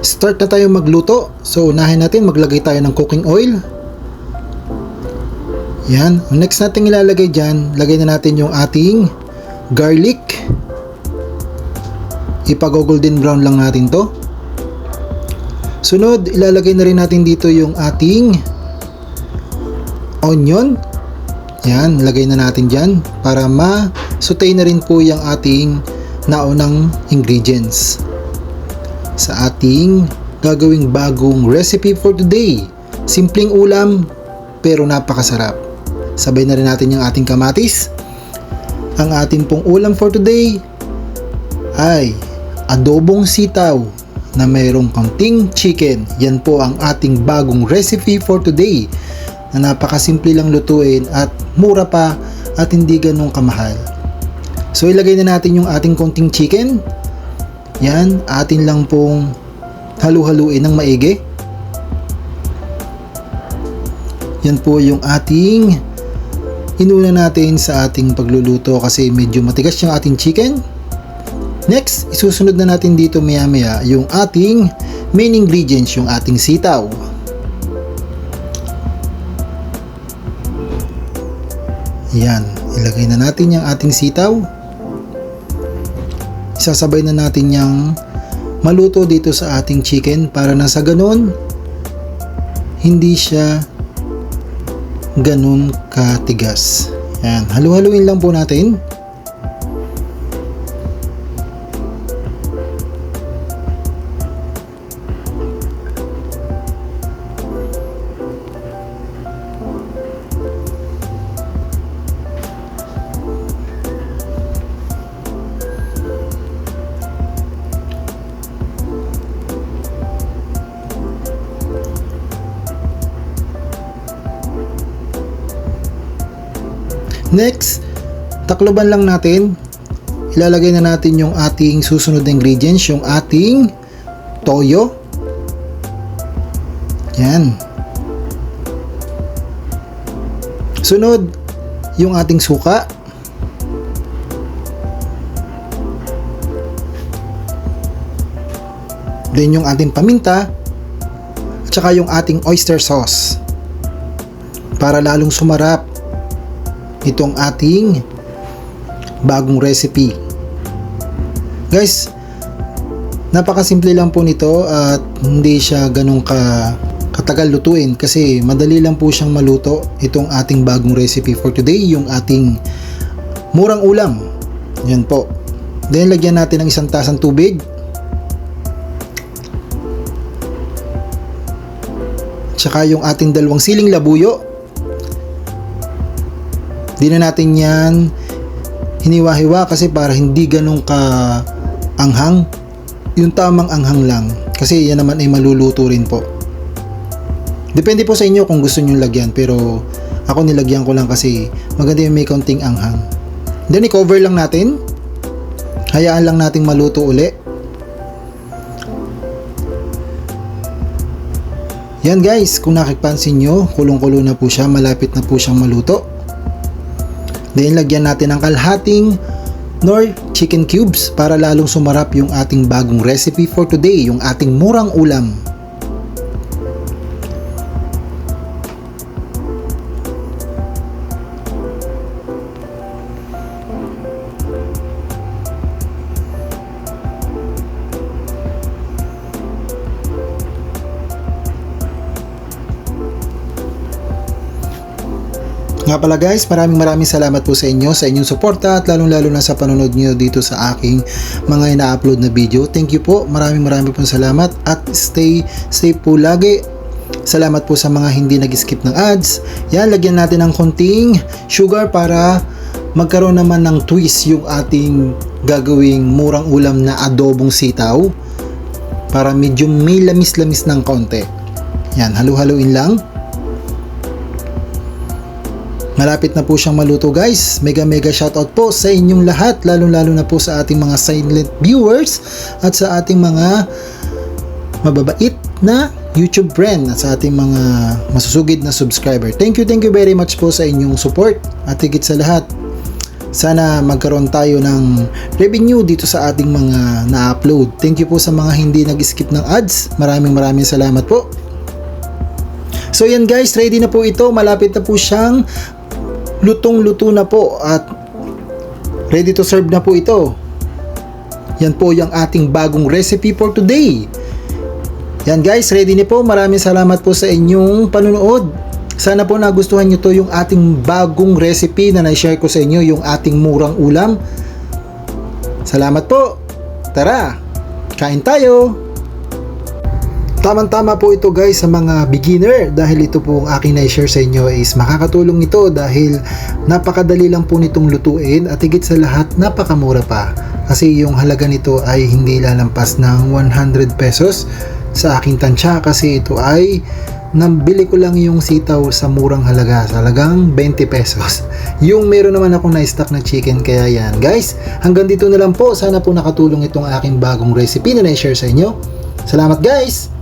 Start na tayo magluto. So unahin natin, maglagay tayo ng cooking oil. Yan. Next natin ilalagay dyan, lagay na natin yung ating garlic. Ipag-golden brown lang natin to. Sunod, ilalagay na rin natin dito yung ating onion. Yan, lagay na natin dyan para ma-saute na rin po yung ating naunang ingredients sa ating gagawing bagong recipe for today. Simpleng ulam pero napakasarap. Sabay na rin natin yung ating kamatis. Ang ating pong ulam for today ay adobong sitaw na mayroong kaunting chicken. Yan po ang ating bagong recipe for today na napakasimple lang lutuin at mura pa at hindi ganong kamahal. So ilagay na natin yung ating kaunting chicken. Yan, atin lang pong halu-haluin ng maigi. Yan po yung ating inuna natin sa ating pagluluto kasi medyo matigas yung ating chicken. Next, isusunod na natin dito maya-maya yung ating main ingredients, yung ating sitaw. Yan, ilagay na natin yung ating sitaw. Isasabay na natin yung maluto dito sa ating chicken para na sa ganun hindi siya ganun katigas. Yan, halu-haluin lang po natin. Next, takloban lang natin. Ilalagay na natin yung ating susunod na ingredients, yung ating toyo. Yan. Sunod, yung ating suka. Then yung ating paminta. At saka yung ating oyster sauce. Para lalong sumarap itong ating bagong recipe. Guys, napakasimple lang po nito at hindi siya ganun katagal lutuin kasi madali lang po siyang maluto itong ating bagong recipe for today, yung ating murang ulam. Yan po. Then lagyan natin ng 1 tasang tubig. Tsaka yung ating 2 siling labuyo. Di na natin yan hiniwa-hiwa kasi para hindi ganun ka anghang. Yung tamang anghang lang. Kasi yan naman ay maluluto rin po. Depende po sa inyo kung gusto nyo lagyan. Pero ako nilagyan ko lang kasi maganda yung may kaunting anghang. Then i-cover lang natin. Hayaan lang nating maluto uli. Yan guys, kung nakipansin nyo, kulong-kulo na po siya. Malapit na po siyang maluto. Then lagyan natin ng kalhating nor chicken cubes para lalong sumarap yung ating bagong recipe for today, yung ating murang ulam. Nga pala guys, maraming salamat po sa inyo, sa inyong suporta at lalong-lalo na sa panonood niyo dito sa aking mga ina-upload na video. Thank you po, maraming po salamat at stay safe po lagi. Salamat po sa mga hindi nag-skip ng ads. Yan, lagyan natin ng konting sugar para magkaroon naman ng twist yung ating gagawing murang ulam na adobong sitaw para medyo may lamis-lamis ng konti. Yan, halu-haluin lang. Malapit na po siyang maluto guys. Mega shoutout po sa inyong lahat, lalo na po sa ating mga silent viewers at sa ating mga mababait na YouTube friend at sa ating mga masusugid na subscriber. Thank you very much po sa inyong support at higit sa lahat, sana magkaroon tayo ng revenue dito sa ating mga na-upload. Thank you po sa mga hindi nag-skip ng ads. Maraming salamat po. So yan guys, ready na po ito. Malapit na po siyang lutong-luto na po at ready to serve na po ito. Yan po yung ating bagong recipe for today. Yan guys, ready na po. Maraming salamat po sa inyong panunood. Sana po nagustuhan nyo to yung ating bagong recipe na na-share ko sa inyo, yung ating murang ulam. Salamat po. Tara, kain tayo. Tamang-tama po ito guys sa mga beginner dahil ito po ang aking na-share sa inyo is makakatulong ito dahil napakadali lang po nitong lutuin at higit sa lahat napakamura pa. Kasi yung halaga nito ay hindi lalampas ng 100 pesos sa aking tansya kasi ito ay nabili ko lang yung sitaw sa murang halaga, sa halagang 20 pesos. Yung meron naman akong na-stock na chicken kaya yan. Guys, hanggang dito na lang po. Sana po nakatulong itong aking bagong recipe na na-share sa inyo. Salamat guys!